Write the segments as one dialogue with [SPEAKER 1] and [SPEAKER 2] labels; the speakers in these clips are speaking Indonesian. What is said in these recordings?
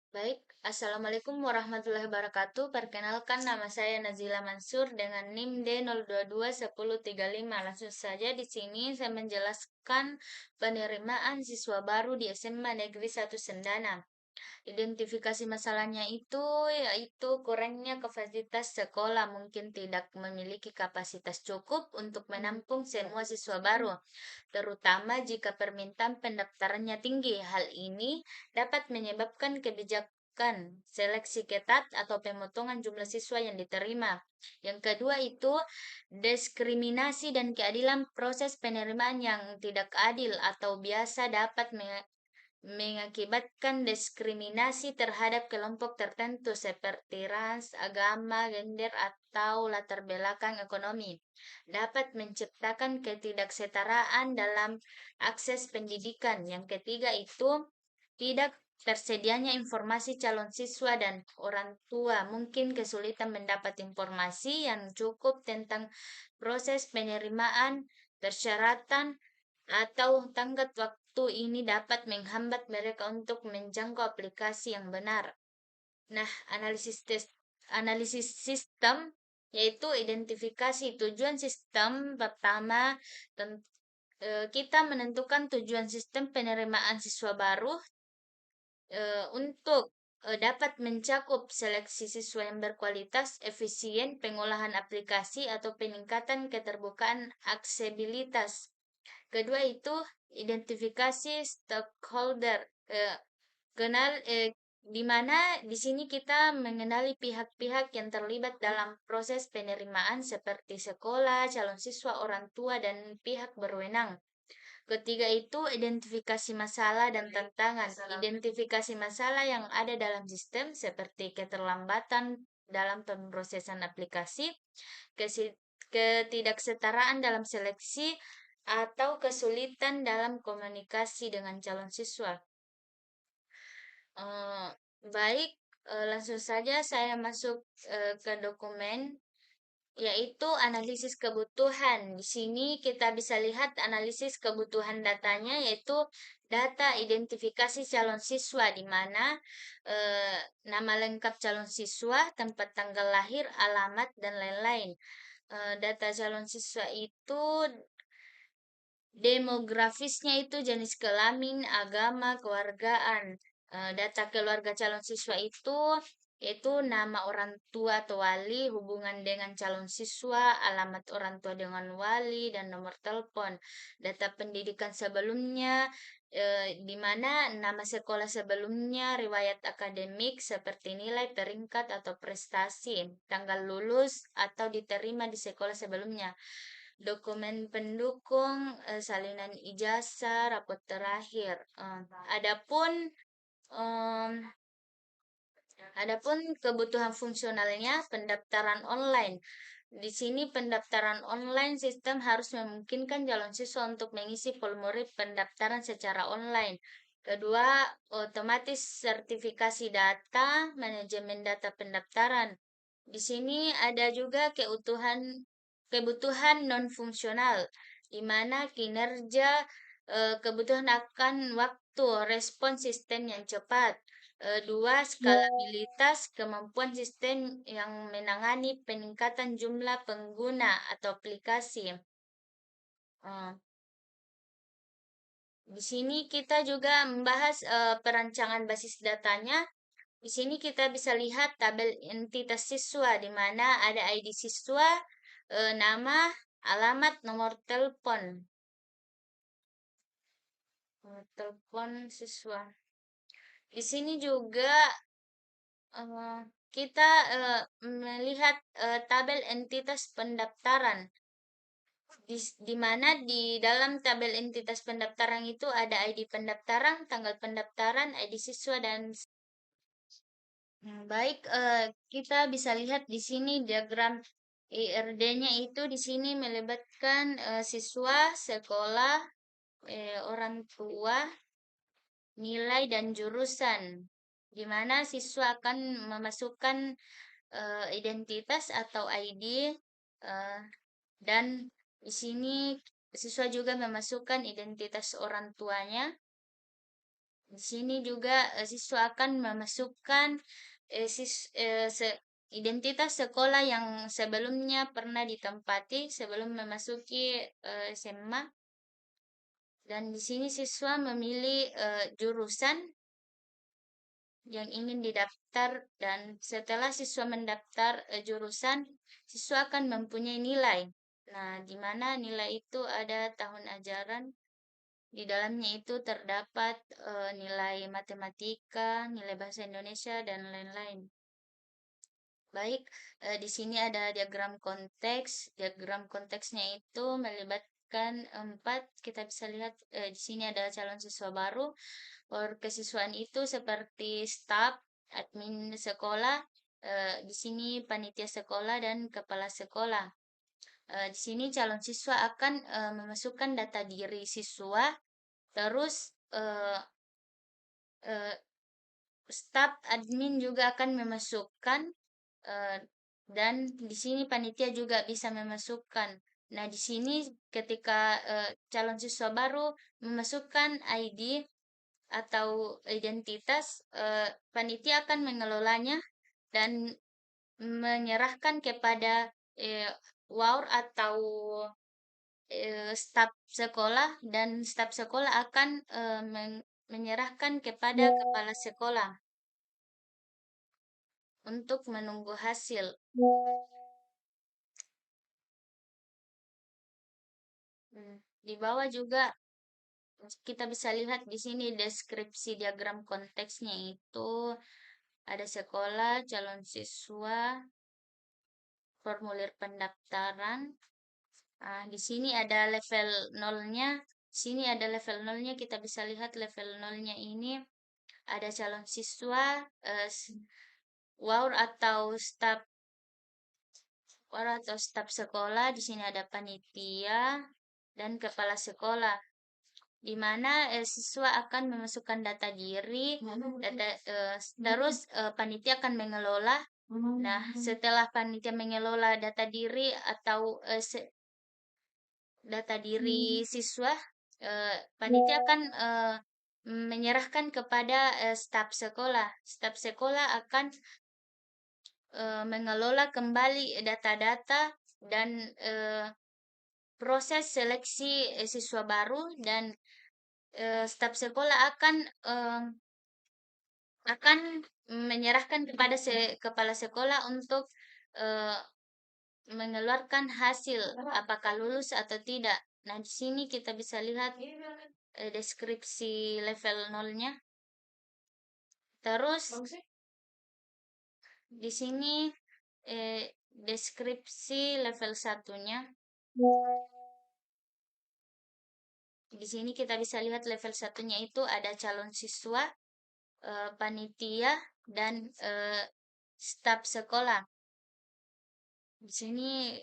[SPEAKER 1] Baik, Assalamualaikum warahmatullahi wabarakatuh. Perkenalkan nama saya Nazila Mansur dengan NIM D0221035. Langsung saja di sini saya menjelaskan penerimaan siswa baru di SMA Negeri 1 Sendana. Identifikasi masalahnya itu yaitu kurangnya kapasitas sekolah, mungkin tidak memiliki kapasitas cukup untuk menampung semua siswa baru, terutama jika permintaan pendaftarannya tinggi. Hal ini dapat menyebabkan kebijakan seleksi ketat atau pemotongan jumlah siswa yang diterima. Yang kedua itu diskriminasi dan keadilan, proses penerimaan yang tidak adil atau biasa dapat mengakibatkan diskriminasi terhadap kelompok tertentu seperti ras, agama, gender, atau latar belakang ekonomi. Dapat menciptakan ketidaksetaraan dalam akses pendidikan. Yang ketiga itu tidak tersedianya informasi calon siswa dan orang tua, mungkin kesulitan mendapat informasi yang cukup tentang proses penerimaan, persyaratan, atau tenggat waktu ini dapat menghambat mereka untuk menjangkau aplikasi yang benar. Nah, analisis sistem yaitu identifikasi tujuan sistem. Pertama, kita menentukan tujuan sistem penerimaan siswa baru untuk dapat mencakup seleksi siswa yang berkualitas, efisien, pengolahan aplikasi, atau peningkatan keterbukaan aksesibilitas. Kedua itu identifikasi stakeholder. Eh, kenal di mana di sini kita mengenali pihak-pihak yang terlibat dalam proses penerimaan seperti sekolah, calon siswa, orang tua, dan pihak berwenang. Ketiga itu identifikasi masalah dan tantangan. Identifikasi masalah yang ada dalam sistem seperti keterlambatan dalam pemrosesan aplikasi, ketidaksetaraan dalam seleksi, atau kesulitan dalam komunikasi dengan calon siswa. Eh, baik, langsung saja saya masuk ke dokumen, yaitu analisis kebutuhan. Di sini kita bisa lihat analisis kebutuhan datanya, yaitu data identifikasi calon siswa, di mana eh, nama lengkap calon siswa, tempat tanggal lahir, alamat, dan lain-lain. Data calon siswa itu demografisnya itu jenis kelamin, agama, keluargaan. Data keluarga calon siswa itu yaitu nama orang tua atau wali, hubungan dengan calon siswa, alamat orang tua dengan wali, dan nomor telepon. Data pendidikan sebelumnya, di mana nama sekolah sebelumnya, riwayat akademik seperti nilai, peringkat, atau prestasi, tanggal lulus atau diterima di sekolah sebelumnya, dokumen pendukung, salinan ijazah, rapot terakhir. Adapun em, adapun kebutuhan fungsionalnya, pendaftaran online. Di sini pendaftaran online, sistem harus memungkinkan calon siswa untuk mengisi formulir pendaftaran secara online. Kedua, otomatis sertifikasi data, manajemen data pendaftaran. Di sini ada juga kebutuhan non fungsional, di mana kinerja, kebutuhan akan waktu respon sistem yang cepat. Dua, skalabilitas, kemampuan sistem yang menangani peningkatan jumlah pengguna atau aplikasi. Eh, di sini kita juga membahas perancangan basis datanya. Di sini kita bisa lihat tabel entitas siswa, di mana ada ID siswa, nama, alamat, nomor telepon. Nomor telepon siswa. Di sini juga eh, kita melihat tabel entitas pendaftaran. Di mana di dalam tabel entitas pendaftaran itu ada ID pendaftaran, tanggal pendaftaran, ID siswa, dan baik, kita bisa lihat di sini diagram IRD-nya itu di sini melibatkan siswa, sekolah, orang tua, nilai, dan jurusan, di mana siswa akan memasukkan identitas atau ID, eh, dan di sini siswa juga memasukkan identitas orang tuanya. Di sini juga siswa akan memasukkan identitas sekolah yang sebelumnya pernah ditempati sebelum memasuki SMA. Dan di sini siswa memilih jurusan yang ingin didaftar, dan setelah siswa mendaftar jurusan, siswa akan mempunyai nilai. Nah, di mana nilai itu ada tahun ajaran, di dalamnya itu terdapat nilai matematika, nilai bahasa Indonesia, dan lain-lain. Baik, di sini ada diagram konteks. Diagram konteksnya itu melibatkan empat. Kita bisa lihat di sini ada calon siswa baru. Kesiswaan itu seperti staf, admin sekolah, di sini panitia sekolah dan kepala sekolah. Di sini calon siswa akan memasukkan data diri siswa, terus eh, staf admin juga akan memasukkan, eh, dan di sini panitia juga bisa memasukkan. Nah, di sini ketika calon siswa baru memasukkan ID atau identitas, panitia akan mengelolanya dan menyerahkan kepada WAUR atau staf sekolah, dan staf sekolah akan menyerahkan kepada kepala sekolah untuk menunggu hasil. Di bawah juga kita bisa lihat di sini deskripsi diagram konteksnya itu ada sekolah, calon siswa, formulir pendaftaran. Di sini ada level nolnya. Sini ada level nolnya. Kita bisa lihat level nolnya ini ada calon siswa, WAUR atau staf sekolah. Di sini ada panitia dan kepala sekolah, di mana siswa akan memasukkan data diri, terus panitia akan mengelola. Nah, setelah panitia mengelola data diri atau data diri siswa, panitia akan menyerahkan kepada staf sekolah. Staf sekolah akan mengelola kembali data-data dan proses seleksi siswa baru, dan staf sekolah akan menyerahkan kepada kepala sekolah untuk eh, mengeluarkan hasil apakah lulus atau tidak. Nah, di sini kita bisa lihat deskripsi level nolnya. Terus di sini deskripsi level satunya. Di sini kita bisa lihat level satunya itu ada calon siswa, panitia, dan staf sekolah. Di sini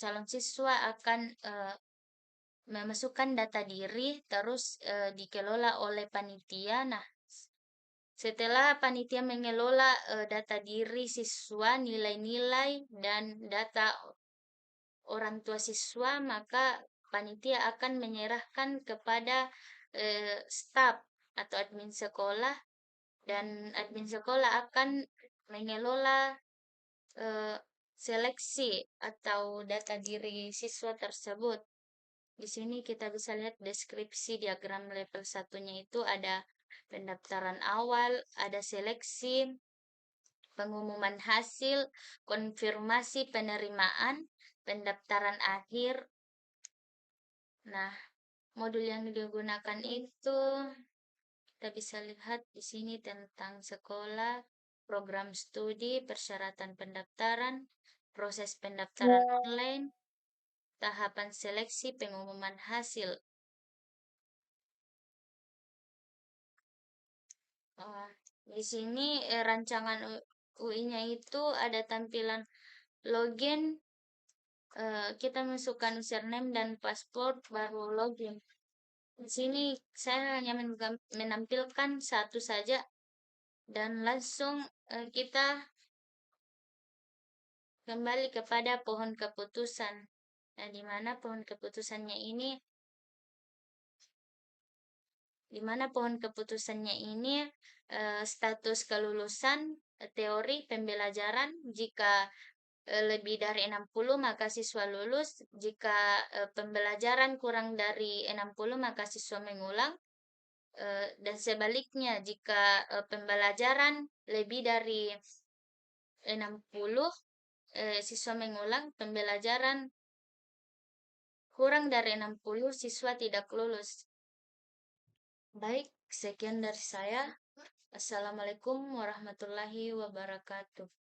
[SPEAKER 1] calon siswa akan memasukkan data diri, terus dikelola oleh panitia. Nah, setelah panitia mengelola data diri siswa, nilai-nilai, dan data orang tua siswa, maka panitia akan menyerahkan kepada staf atau admin sekolah, dan admin sekolah akan mengelola seleksi atau data diri siswa tersebut. Di sini kita bisa lihat deskripsi diagram level satunya itu ada pendaftaran awal, ada seleksi, pengumuman hasil, konfirmasi penerimaan, pendaftaran akhir. Nah, modul yang digunakan itu kita bisa lihat di sini tentang sekolah, program studi, persyaratan pendaftaran, proses pendaftaran online, tahapan seleksi, pengumuman hasil. Di sini rancangan UI-nya itu ada tampilan login. Kita masukkan username dan password baru login. Di sini saya hanya menampilkan satu saja, dan langsung kita kembali kepada pohon keputusan. Nah, di mana pohon keputusannya ini di mana pohon keputusannya ini status kelulusan teori pembelajaran jika lebih dari 60 maka siswa lulus, jika pembelajaran kurang dari 60 maka siswa mengulang, dan sebaliknya jika pembelajaran lebih dari 60 siswa mengulang, pembelajaran kurang dari 60 siswa tidak lulus. Baik, sekian dari saya. Assalamualaikum warahmatullahi wabarakatuh.